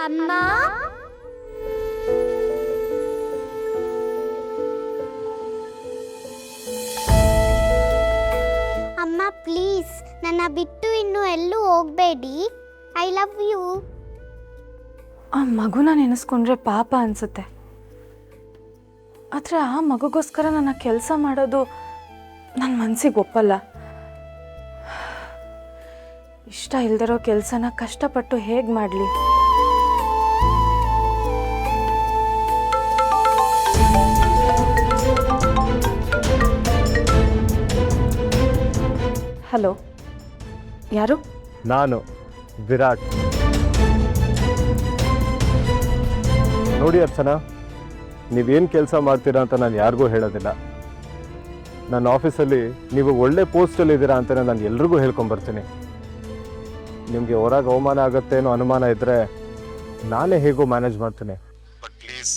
ಅಮ್ಮ ಅಮ್ಮ ಪ್ಲೀಸ್ ನನ್ನ ಬಿಟ್ಟು ಇನ್ನು ಎಲ್ಲೂ ಹೋಗಬೇಡಿ. I love you. ಆ ಮಗುನ ನೆನೆಸ್ಕೊಂಡ್ರೆ ಪಾಪ ಅನಿಸುತ್ತೆ. ಆದರೆ ಆ ಮಗುಗೋಸ್ಕರ ನನ್ನ ಕೆಲಸ ಮಾಡೋದು ನನ್ನ ಮನಸ್ಸಿಗೆ ಒಪ್ಪಲ್ಲ. ಇಷ್ಟ ಇಲ್ದಿರೋ ಕೆಲಸನ ಕಷ್ಟಪಟ್ಟು ಹೇಗೆ ಮಾಡಲಿ? ಹಲೋ, ಯಾರು? ನಾನು ವಿರಾಟ್. ನೋಡಿ ಅರ್ಚನಾ, ನೀವೇನು ಕೆಲಸ ಮಾಡ್ತೀರಾ ಅಂತ ನಾನು ಯಾರಿಗೂ ಹೇಳೋದಿಲ್ಲ. ನನ್ನ ಆಫೀಸಲ್ಲಿ ನೀವು ಒಳ್ಳೆ ಪೋಸ್ಟಲ್ಲಿ ಇದ್ದೀರಾ ಅಂತ ನಾನು ಎಲ್ರಿಗೂ ಹೇಳ್ಕೊಂಬರ್ತೀನಿ. ನಿಮಗೆ ಹೊರಗೆ ಅವಮಾನ ಆಗುತ್ತೆ ಅನ್ನೋ ಅನುಮಾನ ಇದ್ದರೆ ನಾನೇ ಹೇಗೋ ಮ್ಯಾನೇಜ್ ಮಾಡ್ತೀನಿ. ಬಟ್ ಪ್ಲೀಸ್,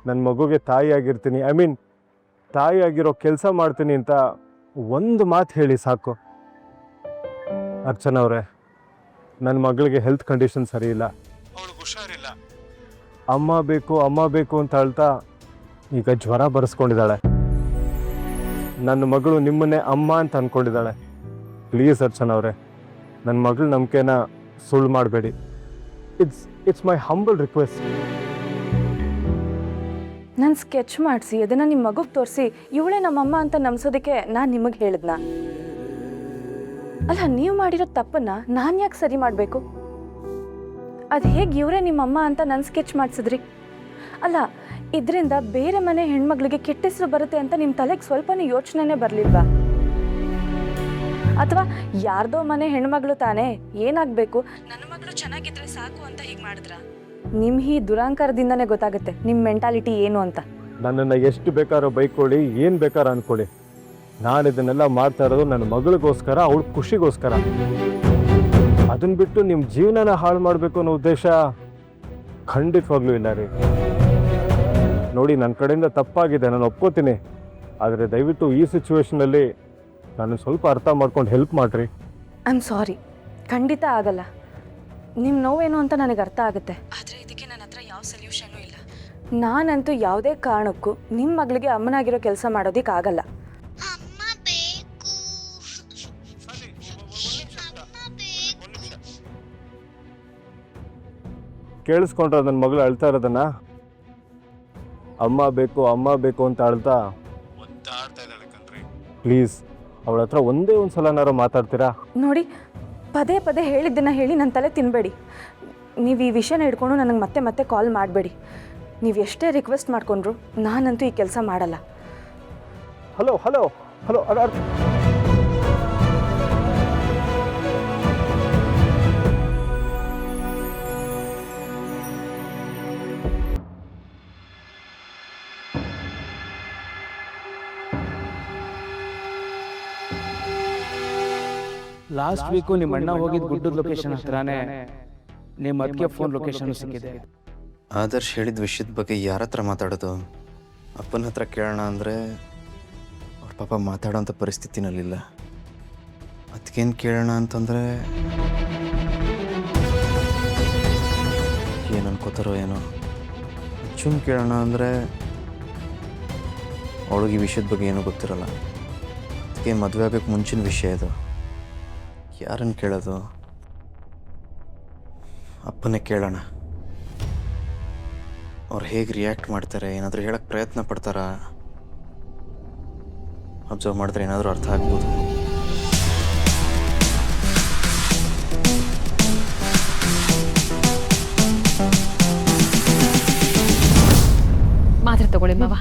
ನನ್ನ ಮಗುಗೆ ತಾಯಿ ಆಗಿರ್ತೀನಿ, ತಾಯಿ ಆಗಿರೋ ಕೆಲಸ ಮಾಡ್ತೀನಿ ಅಂತ ಒಂದು ಮಾತು ಹೇಳಿ ಸಾಕು. ಅರ್ಚನಾ ಅವರೇ, ನನ್ನ ಮಗಳಿಗೆ ಹೆಲ್ತ್ ಕಂಡೀಷನ್ ಸರಿ ಇಲ್ಲ, ಅವಳಿಗೆ ಹುಷಾರಿಲ್ಲ. ಅಮ್ಮ ಬೇಕು ಅಂತ ಹೇಳ್ತಾ ಈಗ ಜ್ವರ ಬರೆಸ್ಕೊಂಡಿದ್ದಾಳೆ. ನನ್ನ ಮಗಳು ನಿಮ್ಮನ್ನೇ ಅಮ್ಮ ಅಂತ ಅಂದ್ಕೊಂಡಿದ್ದಾಳೆ. ಪ್ಲೀಸ್ ಅರ್ಚನಾ ಅವರೇ, ನನ್ನ ಮಗಳ ನಂಬಿಕೆನ ಸುಳ್ಳು ಮಾಡಬೇಡಿ. It's my humble request. ನಾನು ಸ್ಕೆಚ್ ಮಾಡಿಸಿ ಅದನ್ನು ನಿಮ್ಮ ಮಗುಗೆ ತೋರಿಸಿ ಇವಳೇ ನಮ್ಮಮ್ಮ ಅಂತ ನಂಬಿಸೋದಕ್ಕೆ ನಾನು ನಿಮಗೆ ಹೇಳಿದ್ನ? ಅಲ್ಲ, ನೀವು ಮಾಡಿರೋ ತಪ್ಪನ್ನ ನಾನು ಯಾಕೆ ಸರಿ ಮಾಡಬೇಕು? ಅದು ಹೇಗೆ ಇವರೇ ನಿಮ್ಮಮ್ಮ ಅಂತ ನನ್ನ ಸ್ಕೆಚ್ ಮಾಡಿಸಿದ್ರಿ? ಅಲ್ಲ, ಇದರಿಂದ ಬೇರೆ ಮನೆ ಹೆಣ್ಮಗಳಿಗೆ ಕೆಟ್ಟ ಹೆಸರು ಬರುತ್ತೆ ಅಂತ ನಿಮ್ಮ ತಲೆಗೆ ಸ್ವಲ್ಪನೇ ಯೋಚನೆನೇ ಬರಲಿಲ್ವಾ? ಅಥವಾ ಯಾರ್ದೋ ಮನೆ ಹೆಣ್ಮಗಳು ತಾನೇ, ಏನಾಗಬೇಕು, ನನ್ನ ಮಗಳು ಚೆನ್ನಾಗಿದ್ರೆ ಸಾಕು ಅಂತ ಹೀಗೆ ಮಾಡಿದ್ರ? ನಿಮ್ಮ ಈ ದುರಾಂಕಾರದಿಂದನೇ ಗೊತ್ತಾಗುತ್ತೆ ನಿಮ್ಮ ಮೆಂಟಾಲಿಟಿ ಏನು ಅಂತ. ನನ್ನನ್ನು ಎಷ್ಟು ಬೇಕಾದ್ರೂ ಬೈಕೊಳ್ಳಿ, ಏನು ಬೇಕಾದ್ರೂ ಅಂದ್ಕೊಳ್ಳಿ, ನಾನು ಇದನ್ನೆಲ್ಲ ಮಾಡ್ತಾ ಇರೋದು ನನ್ನ ಮಗಳಿಗೋಸ್ಕರ, ಅವಳ ಖುಷಿಗೋಸ್ಕರ. ಅದನ್ನ ಬಿಟ್ಟು ನಿಮ್ಮ ಜೀವನನ ಹಾಳು ಮಾಡಬೇಕು ಅನ್ನೋ ಉದ್ದೇಶ ಖಂಡಿತವಾಗ್ಲೂ ಇಲ್ಲ ರೀ. ನೋಡಿ, ನನ್ನ ಕಡೆಯಿಂದ ತಪ್ಪಾಗಿದೆ, ನಾನು ಒಪ್ಕೋತೀನಿ. ಆದರೆ ದಯವಿಟ್ಟು ಈ ಸಿಚುವೇಶನಲ್ಲಿ ನಾನು ಸ್ವಲ್ಪ ಅರ್ಥ ಮಾಡ್ಕೊಂಡು ಹೆಲ್ಪ್ ಮಾಡಿರಿ. ಐ ಆಮ್ ಸಾರಿ, ಖಂಡಿತ ಆಗಲ್ಲ. ನಿಮ್ಮ ನೋವೇನು ಅಂತ ನನಗೆ ಅರ್ಥ ಆಗುತ್ತೆ. ಆದರೆ ಇದಕ್ಕೆ ನನ್ನ ಹತ್ರ ಯಾವ ಸೊಲ್ಯೂಷನೂ ಇಲ್ಲ. ನಾನಂತೂ ಯಾವುದೇ ಕಾರಣಕ್ಕೂ ನಿಮ್ಮ ಮಗಳಿಗೆ ಅಮ್ಮನಾಗಿರೋ ಕೆಲಸ ಮಾಡೋದಕ್ಕಾಗಲ್ಲ. ಕೇಳಿಸ್ಕೊಂಡ್ರೆ ನನ್ನ ಮಗಳು ಅಳ್ತಾ ಇರೋದನ್ನ, ಅಮ್ಮ ಬೇಕು ಅಂತ ಅಳ್ತಾ ಇದ್ದಾಳೆ ಕಣ್ರಿ. ಪ್ಲೀಸ್, ಅವಳ ಹತ್ರ ಒಂದೇ ಒಂದು ಸಲನಾರು ಮಾತಾಡ್ತೀರಾ? ನೋಡಿ, ಪದೇ ಪದೇ ಹೇಳಿದ್ದನ್ನು ಹೇಳಿ ನನ್ನ ತಲೆ ತಿನ್ನಬೇಡಿ. ನೀವು ಈ ವಿಷಯನ ಹಿಡ್ಕೊಂಡು ನನಗೆ ಮತ್ತೆ ಮತ್ತೆ ಕಾಲ್ ಮಾಡಬೇಡಿ. ನೀವು ಎಷ್ಟೇ ರಿಕ್ವೆಸ್ಟ್ ಮಾಡಿಕೊಂಡ್ರು ನಾನಂತೂ ಈ ಕೆಲಸ ಮಾಡಲ್ಲ. Hello hello hello last week ನಿಮ್ಮ ಅಣ್ಣ ಹೋಗಿದ್ದ ಗುಡ್ಡದ ಲೊಕೇಶನ್ ಹತ್ರನೇ ನಿಮ್ಮ ಅದಕ್ಕೆ ಫೋನ್ ಲೊಕೇಶನ್ ಸಿಕ್ಕಿದೆ. ಆದರ್ಶ್ ಹೇಳಿದ ವಿಷಯದ ಬಗ್ಗೆ ಯಾರ ಹತ್ರ ಮಾತಾಡೋದು? ಅಪ್ಪನ ಹತ್ರ ಕೇಳೋಣ ಅಂದರೆ ಅವ್ರ ಪಾಪ ಮಾತಾಡೋಂಥ ಪರಿಸ್ಥಿತಿನಲ್ಲಿಲ್ಲ. ಅದಕ್ಕೇನು ಕೇಳೋಣ ಅಂತಂದರೆ ಏನು ಅನ್ಕೋತಾರೋ ಏನೋ. ಅಚ್ಚುನ್ ಕೇಳೋಣ ಅಂದರೆ ಅವಳಿಗೆ ಈ ವಿಷಯದ ಬಗ್ಗೆ ಏನೂ ಗೊತ್ತಿರಲ್ಲ. ಅದಕ್ಕೆ ಮದುವೆ ಆಗೋಕ್ಕೆ ಮುಂಚಿನ ವಿಷಯ ಇದು. ಯಾರನ್ನು ಕೇಳೋದು? ಅಪ್ಪನೇ ಕೇಳೋಣ. ಅವ್ರು ಹೇಗೆ ರಿಯಾಕ್ಟ್ ಮಾಡ್ತಾರೆ, ಏನಾದರೂ ಹೇಳಕ್ಕೆ ಪ್ರಯತ್ನ ಪಡ್ತಾರಾ? ಅಬ್ಸರ್ವ್ ಮಾಡಿದ್ರೆ ಏನಾದರೂ ಅರ್ಥ ಆಗ್ಬೋದು. ಮಾತ್ರೆ ತಗೊಳ್ಳಿ ಮಾವ.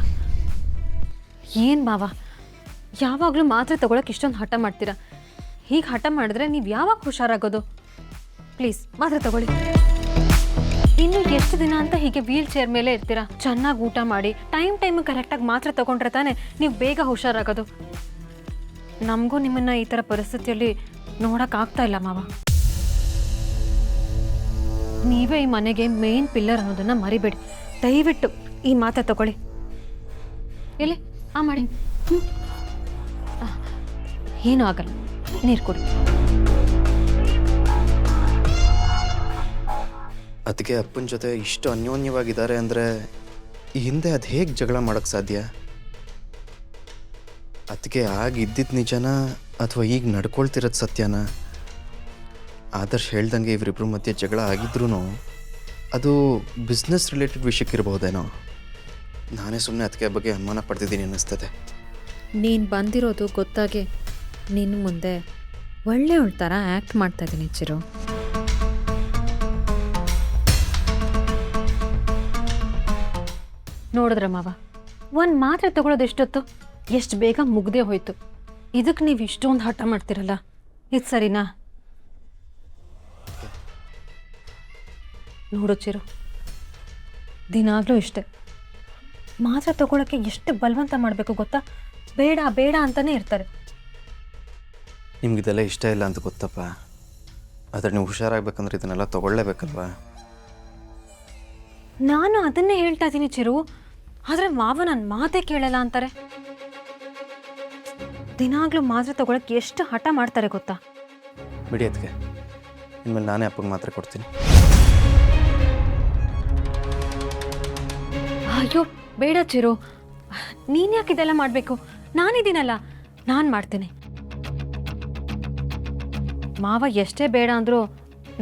ಏನು ಮಾವ, ಯಾವಾಗಲೂ ಮಾತ್ರೆ ತಗೊಳಕ್ಕೆ ಇಷ್ಟೊಂದು ಹಠ ಮಾಡ್ತೀರಾ? ಹೀಗೆ ಹಠ ಮಾಡಿದ್ರೆ ನೀವು ಯಾವಾಗ ಹುಷಾರಾಗೋದು? ಪ್ಲೀಸ್ ಮಾತ್ರೆ ತಗೊಳ್ಳಿ. ಇನ್ನು ಎಷ್ಟು ದಿನ ಅಂತ ಹೀಗೆ ವೀಲ್ ಚೇರ್ ಮೇಲೆ ಇರ್ತೀರಾ? ಚೆನ್ನಾಗಿ ಊಟ ಮಾಡಿ ಟೈಮ್ ಕರೆಕ್ಟಾಗಿ ಮಾತ್ರೆ ತಗೊಂಡ್ರೆ ತಾನೇ ನೀವು ಬೇಗ ಹುಷಾರಾಗೋದು. ನಮಗೂ ನಿಮ್ಮನ್ನು ಈ ಥರ ಪರಿಸ್ಥಿತಿಯಲ್ಲಿ ನೋಡೋಕ್ಕಾಗ್ತಾ ಇಲ್ಲ ಮಾವ. ನೀವೇ ಈ ಮನೆಗೆ ಮೇನ್ ಪಿಲ್ಲರ್ ಅನ್ನೋದನ್ನು ಮರಿಬೇಡಿ. ದಯವಿಟ್ಟು ಈ ಮಾತ್ರೆ ತಗೊಳ್ಳಿ. ಎಲ್ಲಿ ಮಾಡಿ. ಏನೂ ಆಗಲ್ಲ, ನೀರು ಕೊಡಿ. ಅದಕ್ಕೆ ಅಪ್ಪನ ಜೊತೆ ಇಷ್ಟು ಅನ್ಯೋನ್ಯವಾಗಿದ್ದಾರೆ ಅಂದರೆ ಈ ಹಿಂದೆ ಅದು ಹೇಗೆ ಜಗಳ ಮಾಡೋಕ್ಕೆ ಸಾಧ್ಯ? ಅದಕ್ಕೆ ಆಗಿದ್ದಿದ್ದು ನಿಜನಾ ಅಥವಾ ಈಗ ನಡ್ಕೊಳ್ತಿರೋದು ಸತ್ಯನಾ? ಆದರ್ಶ್ ಹೇಳ್ದಂಗೆ ಇವರಿಬ್ಬರ ಮಧ್ಯೆ ಜಗಳ ಆಗಿದ್ರೂ ಅದು ಬಿಸ್ನೆಸ್ ರಿಲೇಟೆಡ್ ವಿಷಯಕ್ಕಿರ್ಬೋದೇನೋ. ನಾನೇ ಸುಮ್ಮನೆ ಅದಕ್ಕೆ ಬಗ್ಗೆ ಅನುಮಾನ ಪಡ್ತಿದ್ದೀನಿ ಅನ್ನಿಸ್ತದೆ. ನೀನು ಬಂದಿರೋದು ಗೊತ್ತಾಗಿ ನಿನ್ನ ಮುಂದೆ ಒಳ್ಳೆಯವಳ ಥರ ಆ್ಯಕ್ಟ್ ಮಾಡ್ತಾ ಇದ್ದೀನಿ ಚಿರು. ನೋಡಿದ್ರ ಮಾವ, ಒಂದು ಮಾತ್ರೆ ತಗೊಳ್ಳೋದು ಎಷ್ಟೊತ್ತು, ಎಷ್ಟು ಬೇಗ ಮುಗ್ದೇ ಹೋಯ್ತು. ಇದಕ್ಕೆ ನೀವು ಇಷ್ಟೊಂದು ಹಠ ಮಾಡ್ತಿರಲ್ಲ, ಇದು ಸರಿನಾ? ನೋಡು ಚಿರು, ದಿನಾಗಲೂ ಇಷ್ಟೆ, ಮಾತ್ರೆ ತಗೊಳ್ಳೋಕ್ಕೆ ಎಷ್ಟು ಬಲವಂತ ಮಾಡಬೇಕು ಗೊತ್ತಾ? ಬೇಡ ಬೇಡ ಅಂತಲೇ ಇರ್ತಾರೆ. ನಿಮ್ಗಿದೆಲ್ಲ ಇಷ್ಟ ಇಲ್ಲ ಅಂತ ಗೊತ್ತಪ್ಪ, ಆದರೆ ನೀವು ಹುಷಾರಾಗಬೇಕಂದ್ರೆ ಇದನ್ನೆಲ್ಲ ತೊಗೊಳ್ಳೇಬೇಕಲ್ವಾ? ನಾನು ಅದನ್ನೇ ಹೇಳ್ತಾ ಇದ್ದೀನಿ ಚಿರು, ಆದರೆ ಮಾವ ನನ್ನ ಮಾತೇ ಕೇಳಲ್ಲ ಅಂತಾರೆ. ದಿನಾಗ್ಲೂ ಮಾತ್ರೆ ತಗೊಳಕ್ಕೆ ಎಷ್ಟು ಹಠ ಮಾಡ್ತಾರೆ ಗೊತ್ತಾ? ಬಿಡಿ ಅದಕ್ಕೆ, ಇನ್ಮೇಲೆ ನಾನೇ ಅಪ್ಪಗೆ ಮಾತ್ರೆ ಕೊಡ್ತೀನಿ. ಅಯ್ಯೋ ಬೇಡ ಚಿರು, ನೀನು ಯಾಕೆ ಇದೆಲ್ಲ ಮಾಡಬೇಕು? ನಾನಿದ್ದೀನಲ್ಲ, ನಾನು ಮಾಡ್ತೀನಿ. ಮಾವ ಎಷ್ಟೇ ಬೇಡ ಅಂದರೂ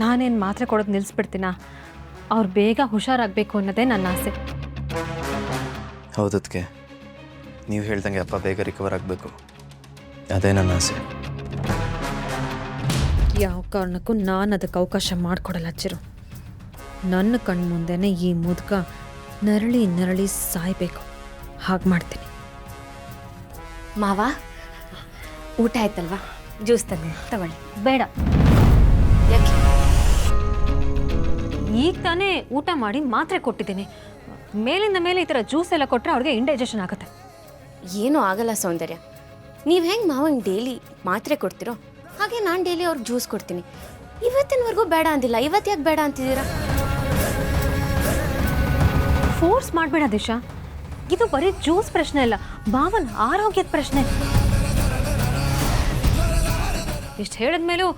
ನಾನೇನು ಮಾತ್ರೆ ಕೊಡೋದು ನಿಲ್ಲಿಸ್ಬಿಡ್ತೀನ? ಅವ್ರು ಬೇಗ ಹುಷಾರಾಗಬೇಕು ಅನ್ನೋದೇ ನನ್ನ ಆಸೆ. ಹೌದಕ್ಕೆ, ನೀವು ಹೇಳ್ದಂಗೆ ಅಪ್ಪ ಬೇಗ ರಿಕವರ್ ಆಗಬೇಕು, ಅದೇ ನನ್ನ ಆಸೆ. ಯಾವ ಕಾರಣಕ್ಕೂ ನಾನು ಅದಕ್ಕೆ ಅವಕಾಶ ಮಾಡಿಕೊಡಲ್ಲ ಚಿರು. ನನ್ನ ಕಣ್ಣು ಮುಂದೆನೇ ಈ ಮುದುಕ ನರಳಿ ನರಳಿ ಸಾಯ್ಬೇಕು, ಹಾಗೆ ಮಾಡ್ತೀನಿ. ಮಾವ, ಊಟ ಆಯ್ತಲ್ವಾ? ಜ್ಯೂಸ್ ತಗೊಳ್ಳಿ. ಬೇಡ, ಯಾಕೆ? ಈಗ ತಾನೇ ಊಟ ಮಾಡಿ ಮಾತ್ರೆ ಕೊಟ್ಟಿದ್ದೀನಿ. ಮೇಲಿಂದ ಮೇಲೆ ಈ ಥರ ಜ್ಯೂಸ್ ಎಲ್ಲ ಕೊಟ್ಟರೆ ಅವ್ರಿಗೆ ಇಂಡೈಜೆಷನ್ ಆಗುತ್ತೆ. ಏನೂ ಆಗಲ್ಲ ಸೌಂದರ್ಯ. ನೀವು ಹೆಂಗೆ ಮಾವಂಗೆ ಡೈಲಿ ಮಾತ್ರೆ ಕೊಡ್ತಿರೋ ಹಾಗೆ ನಾನು ಡೈಲಿ ಅವ್ರಿಗೆ ಜ್ಯೂಸ್ ಕೊಡ್ತೀನಿ. ಇವತ್ತಿನವರೆಗೂ ಬೇಡ ಅಂದಿಲ್ಲ, ಇವತ್ತು ಯಾಕೆ ಬೇಡ ಅಂತಿದ್ದೀರಾ? ಫೋರ್ಸ್ ಮಾಡಬೇಡ ದಿಶಾ, ಇದು ಬರೀ ಜ್ಯೂಸ್ ಪ್ರಶ್ನೆ ಅಲ್ಲ, ಭಾವನ ಆರೋಗ್ಯದ ಪ್ರಶ್ನೆ. ಇಷ್ಟು ಹೇಳಿದ್ಮೇಲೂ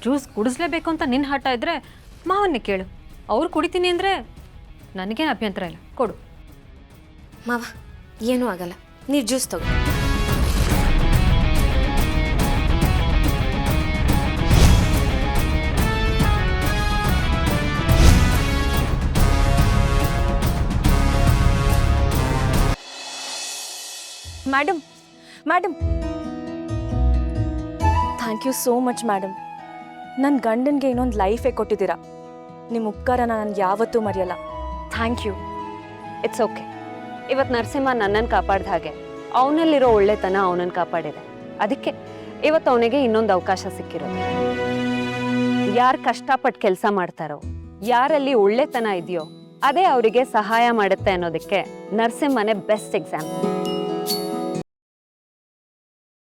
ಜ್ಯೂಸ್ ಕುಡಿಸ್ಲೇಬೇಕು ಅಂತ ನಿನ್ನ ಹಠ ಇದ್ದರೆ ಮಾವನ್ನೇ ಕೇಳು. ಅವ್ರು ಕುಡಿತೀನಿ ಅಂದರೆ ನನಗೇನು ಅಭ್ಯಂತರ ಇಲ್ಲ, ಕೊಡು. ಮಾವ, ಏನೂ ಆಗಲ್ಲ, ನೀವು ಜ್ಯೂಸ್ ತಗೋ. Madam, madam, thank you so much madam. ನನ್ನ ಗಂಡನಿಗೆ ಇನ್ನೊಂದು ಲೈಫೇ ಕೊಟ್ಟಿದ್ದೀರಾ. ನಿಮ್ಮ ಉಪಕಾರನ ನಾನು ಯಾವತ್ತೂ ಮರೆಯಲ್ಲ. Thank you. It's okay. ಇವತ್ತು ನರಸಿಂಹ ನನ್ನನ್ನು ಕಾಪಾಡ್ದ ಹಾಗೆ ಅವನಲ್ಲಿರೋ ಒಳ್ಳೆತನ ಅವನನ್ನು ಕಾಪಾಡಿದೆ. ಅದಕ್ಕೆ ಇವತ್ತು ಅವನಿಗೆ ಇನ್ನೊಂದು ಅವಕಾಶ ಸಿಕ್ಕಿರೋದು. ಯಾರು ಕಷ್ಟಪಟ್ಟು ಕೆಲಸ ಮಾಡ್ತಾರೋ, ಯಾರಲ್ಲಿ ಒಳ್ಳೆತನ ಇದೆಯೋ ಅದೇ ಅವರಿಗೆ ಸಹಾಯ ಮಾಡುತ್ತೆ ಅನ್ನೋದಕ್ಕೆ ನರಸಿಂಹನೇ ಬೆಸ್ಟ್ ಎಕ್ಸಾಂಪಲ್.